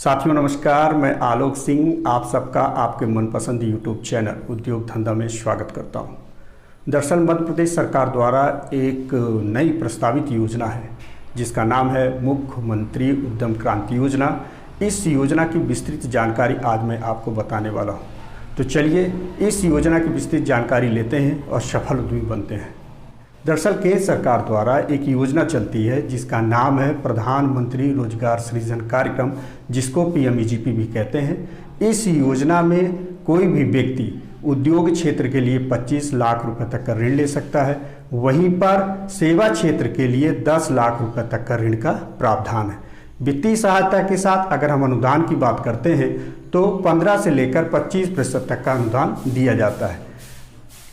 साथियों नमस्कार, मैं आलोक सिंह आप सबका आपके मनपसंद यूट्यूब चैनल उद्योग धंधा में स्वागत करता हूं। दरअसल मध्य प्रदेश सरकार द्वारा एक नई प्रस्तावित योजना है जिसका नाम है मुख्यमंत्री उद्यम क्रांति योजना। इस योजना की विस्तृत जानकारी आज मैं आपको बताने वाला हूं। तो चलिए इस योजना की विस्तृत जानकारी लेते हैं और सफल उद्यमी बनते हैं। दरअसल केंद्र सरकार द्वारा एक योजना चलती है जिसका नाम है प्रधानमंत्री रोजगार सृजन कार्यक्रम, जिसको PMEGP भी कहते हैं। इस योजना में कोई भी व्यक्ति उद्योग क्षेत्र के लिए 25 लाख रुपए तक का ऋण ले सकता है। वहीं पर सेवा क्षेत्र के लिए 10 लाख रुपए तक का ऋण का प्रावधान है। वित्तीय सहायता के साथ अगर हम अनुदान की बात करते हैं तो 15 से लेकर 25% तक का अनुदान दिया जाता है।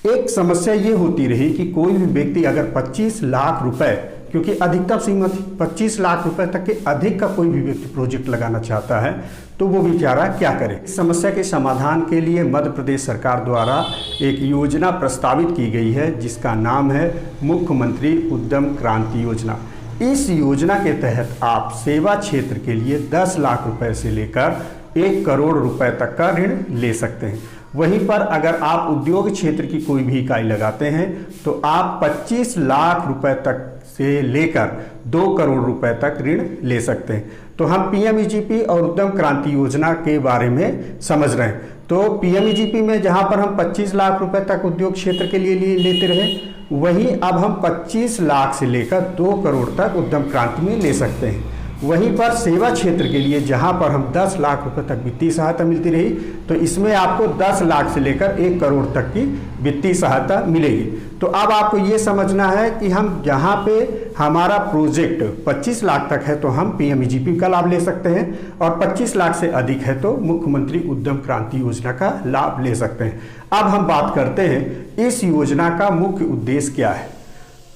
एक समस्या ये होती रही कि कोई भी व्यक्ति अगर 25 लाख रुपए, क्योंकि अधिकतम सीमा 25 लाख रुपए तक के अधिक का कोई भी व्यक्ति प्रोजेक्ट लगाना चाहता है तो वो बेचारा क्या करे। इस समस्या के समाधान के लिए मध्य प्रदेश सरकार द्वारा एक योजना प्रस्तावित की गई है जिसका नाम है मुख्यमंत्री उद्यम क्रांति योजना। इस योजना के तहत आप सेवा क्षेत्र के लिए 10 लाख रुपए से लेकर 1 करोड़ रुपए तक का ऋण ले सकते हैं। वहीं पर अगर आप उद्योग क्षेत्र की कोई भी इकाई लगाते हैं तो आप 25 लाख रुपए तक से लेकर 2 करोड़ रुपए तक ऋण ले सकते हैं। तो हम PMEGP और उद्यम क्रांति योजना के बारे में समझ रहे हैं। तो PMEGP में जहां पर हम 25 लाख रुपए तक उद्योग क्षेत्र के लिए लेते रहे, वहीं अब हम 25 लाख से लेकर 2 करोड़ तक उद्यम क्रांति में ले सकते हैं। वहीं पर सेवा क्षेत्र के लिए जहां पर हम 10 लाख रुपए तक वित्तीय सहायता मिलती रही, तो इसमें आपको 10 लाख से लेकर 1 करोड़ तक की वित्तीय सहायता मिलेगी। तो अब आपको ये समझना है कि हम जहां पे हमारा प्रोजेक्ट 25 लाख तक है तो हम PMEGP का लाभ ले सकते हैं और 25 लाख से अधिक है तो मुख्यमंत्री उद्यम क्रांति योजना का लाभ ले सकते हैं। अब हम बात करते हैं इस योजना का मुख्य उद्देश्य क्या है।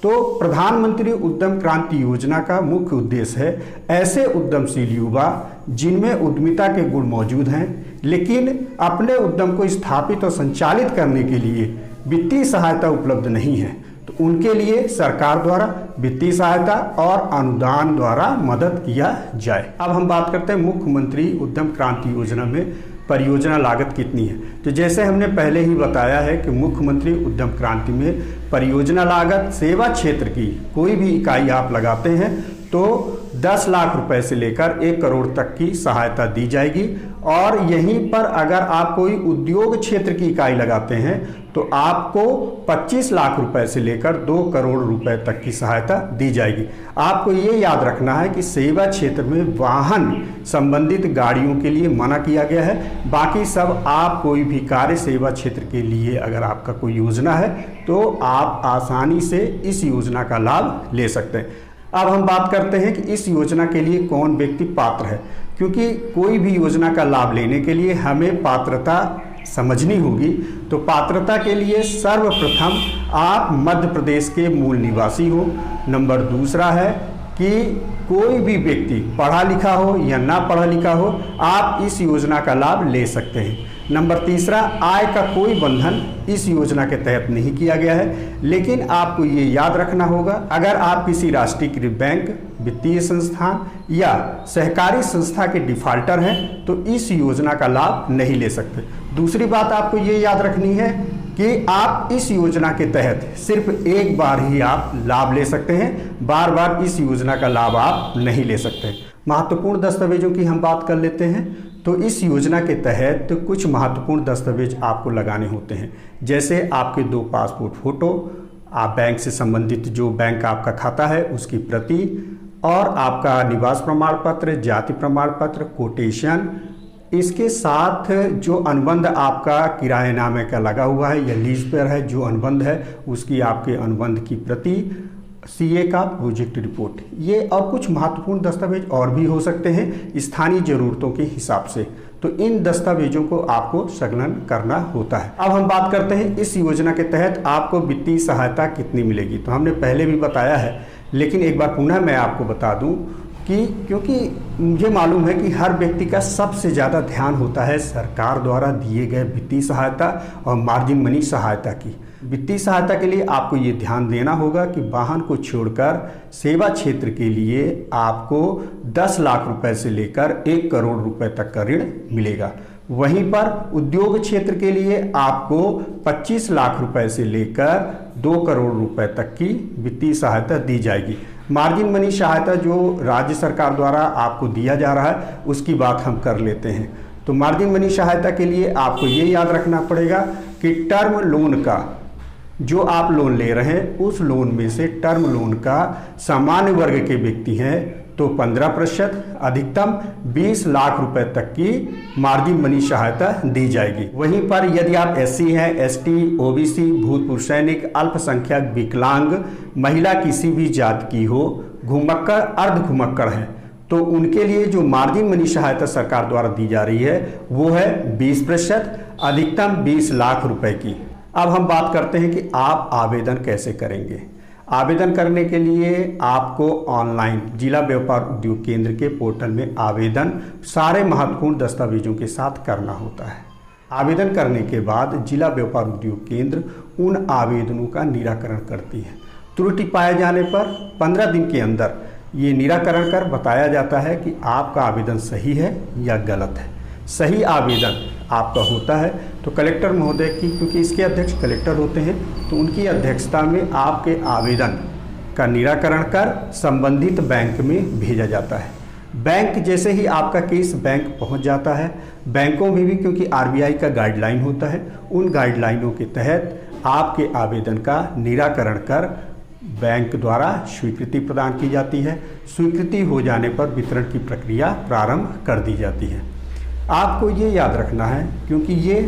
तो प्रधानमंत्री उद्यम क्रांति योजना का मुख्य उद्देश्य है ऐसे उद्यमशील युवा जिनमें उद्यमिता के गुण मौजूद हैं लेकिन अपने उद्यम को स्थापित और संचालित करने के लिए वित्तीय सहायता उपलब्ध नहीं है, तो उनके लिए सरकार द्वारा वित्तीय सहायता और अनुदान द्वारा मदद किया जाए। अब हम बात करते हैं मुख्यमंत्री उद्यम क्रांति योजना में परियोजना लागत कितनी है। तो जैसे हमने पहले ही बताया है कि मुख्यमंत्री उद्यम क्रांति में परियोजना लागत सेवा क्षेत्र की कोई भी इकाई आप लगाते हैं तो 10 लाख रुपए से लेकर 1 करोड़ तक की सहायता दी जाएगी। और यहीं पर अगर आप कोई उद्योग क्षेत्र की इकाई लगाते हैं तो आपको 25 लाख रुपए से लेकर 2 करोड़ रुपए तक की सहायता दी जाएगी। आपको ये याद रखना है कि सेवा क्षेत्र में वाहन संबंधित गाड़ियों के लिए मना किया गया है। बाकी सब आप कोई भी कार्य सेवा क्षेत्र के लिए अगर आपका कोई योजना है तो आप आसानी से इस योजना का लाभ ले सकते हैं। अब हम बात करते हैं कि इस योजना के लिए कौन व्यक्ति पात्र है, क्योंकि कोई भी योजना का लाभ लेने के लिए हमें पात्रता समझनी होगी। तो पात्रता के लिए सर्वप्रथम आप मध्य प्रदेश के मूल निवासी हो। नंबर दूसरा है कि कोई भी व्यक्ति पढ़ा लिखा हो या ना पढ़ा लिखा हो, आप इस योजना का लाभ ले सकते हैं। नंबर तीसरा, आय का कोई बंधन इस योजना के तहत नहीं किया गया है। लेकिन आपको ये याद रखना होगा, अगर आप किसी राष्ट्रीयकृत बैंक, वित्तीय संस्थान या सहकारी संस्था के डिफाल्टर हैं तो इस योजना का लाभ नहीं ले सकते। दूसरी बात आपको ये याद रखनी है कि आप इस योजना के तहत सिर्फ एक बार ही आप लाभ ले सकते हैं, बार बार इस योजना का लाभ आप नहीं ले सकते। महत्वपूर्ण दस्तावेजों की हम बात कर लेते हैं। तो इस योजना के तहत कुछ महत्वपूर्ण दस्तावेज आपको लगाने होते हैं, जैसे आपके 2 पासपोर्ट फोटो, आप बैंक से संबंधित जो बैंक का आपका खाता है उसकी प्रति, और आपका निवास प्रमाण पत्र, जाति प्रमाण पत्र, कोटेशन। इसके साथ जो अनुबंध आपका किराएनामे का लगा हुआ है या लीज पर है जो अनुबंध है उसकी आपके अनुबंध की प्रति, CA का प्रोजेक्ट रिपोर्ट, ये और कुछ महत्वपूर्ण दस्तावेज और भी हो सकते हैं स्थानीय जरूरतों के हिसाब से। तो इन दस्तावेजों को आपको संकलन करना होता है। अब हम बात करते हैं इस योजना के तहत आपको वित्तीय सहायता कितनी मिलेगी। तो हमने पहले भी बताया है लेकिन एक बार पुनः मैं आपको बता दूं कि क्योंकि मुझे मालूम है कि हर व्यक्ति का सबसे ज़्यादा ध्यान होता है सरकार द्वारा दिए गए वित्तीय सहायता और मार्जिन मनी सहायता की। वित्तीय सहायता के लिए आपको ये ध्यान देना होगा कि वाहन को छोड़कर सेवा क्षेत्र के लिए आपको 10 लाख रुपए से लेकर 1 करोड़ रुपए तक का ऋण मिलेगा। वहीं पर उद्योग क्षेत्र के लिए आपको 25 लाख रुपए से लेकर 2 करोड़ रुपए तक की वित्तीय सहायता दी जाएगी। मार्जिन मनी सहायता जो राज्य सरकार द्वारा आपको दिया जा रहा है उसकी बात हम कर लेते हैं। तो मार्जिन मनी सहायता के लिए आपको ये याद रखना पड़ेगा कि टर्म लोन का जो आप लोन ले रहे हैं उस लोन में से टर्म लोन का सामान्य वर्ग के व्यक्ति हैं तो 15%, अधिकतम 20 लाख रुपए तक की मार्जिन मनी सहायता दी जाएगी। वहीं पर यदि आप SC हैं, ST, OBC, भूतपूर्व सैनिक, अल्पसंख्यक, विकलांग, महिला किसी भी जात की हो, घुमक्कड़, अर्ध घुमक्कड़ हैं तो उनके लिए जो मार्जिन मनी सहायता सरकार द्वारा दी जा रही है वो है 20%, अधिकतम 20 लाख रुपए की। अब हम बात करते हैं कि आप आवेदन कैसे करेंगे। आवेदन करने के लिए आपको ऑनलाइन जिला व्यापार उद्योग केंद्र के पोर्टल में आवेदन सारे महत्वपूर्ण दस्तावेजों के साथ करना होता है। आवेदन करने के बाद जिला व्यापार उद्योग केंद्र उन आवेदनों का निराकरण करती है। त्रुटि पाए जाने पर 15 दिन के अंदर ये निराकरण कर बताया जाता है कि आपका आवेदन सही है या गलत है। सही आवेदन आपका होता है तो कलेक्टर महोदय की, क्योंकि इसके अध्यक्ष कलेक्टर होते हैं, तो उनकी अध्यक्षता में आपके आवेदन का निराकरण कर संबंधित बैंक में भेजा जाता है। बैंक जैसे ही आपका केस बैंक पहुंच जाता है, बैंकों में भी क्योंकि RBI का गाइडलाइन होता है, उन गाइडलाइनों के तहत आपके आवेदन का निराकरण कर बैंक द्वारा स्वीकृति प्रदान की जाती है। स्वीकृति हो जाने पर वितरण की प्रक्रिया प्रारंभ कर दी जाती है। आपको ये याद रखना है क्योंकि ये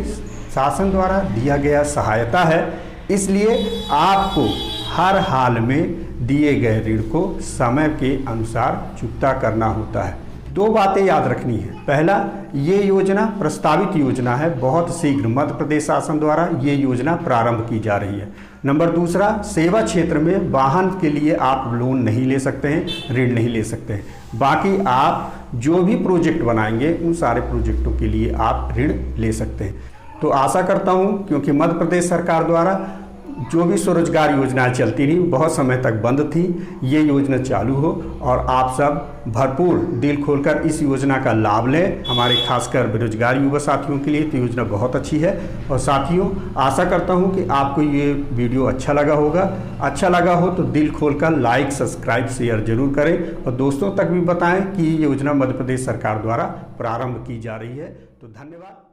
शासन द्वारा दिया गया सहायता है, इसलिए आपको हर हाल में दिए गए ऋण को समय के अनुसार चुकता करना होता है। 2 बातें याद रखनी है। पहला, ये योजना प्रस्तावित योजना है, बहुत शीघ्र मध्य प्रदेश शासन द्वारा ये योजना प्रारंभ की जा रही है। नंबर दूसरा, सेवा क्षेत्र में वाहन के लिए आप लोन नहीं ले सकते हैं, ऋण नहीं ले सकते हैं। बाकी आप जो भी प्रोजेक्ट बनाएंगे उन सारे प्रोजेक्टों के लिए आप ऋण ले सकते हैं। तो आशा करता हूँ क्योंकि मध्य प्रदेश सरकार द्वारा जो भी स्वरोजगार योजनाएं चलती रही बहुत समय तक बंद थी, ये योजना चालू हो और आप सब भरपूर दिल खोलकर इस योजना का लाभ लें। हमारे खासकर बेरोजगार युवा साथियों के लिए तो योजना बहुत अच्छी है। और साथियों, आशा करता हूं कि आपको ये वीडियो अच्छा लगा होगा। अच्छा लगा हो तो दिल खोलकर लाइक, सब्सक्राइब, शेयर जरूर करें और दोस्तों तक भी बताएं कि ये योजना मध्य प्रदेश सरकार द्वारा प्रारंभ की जा रही है। तो धन्यवाद।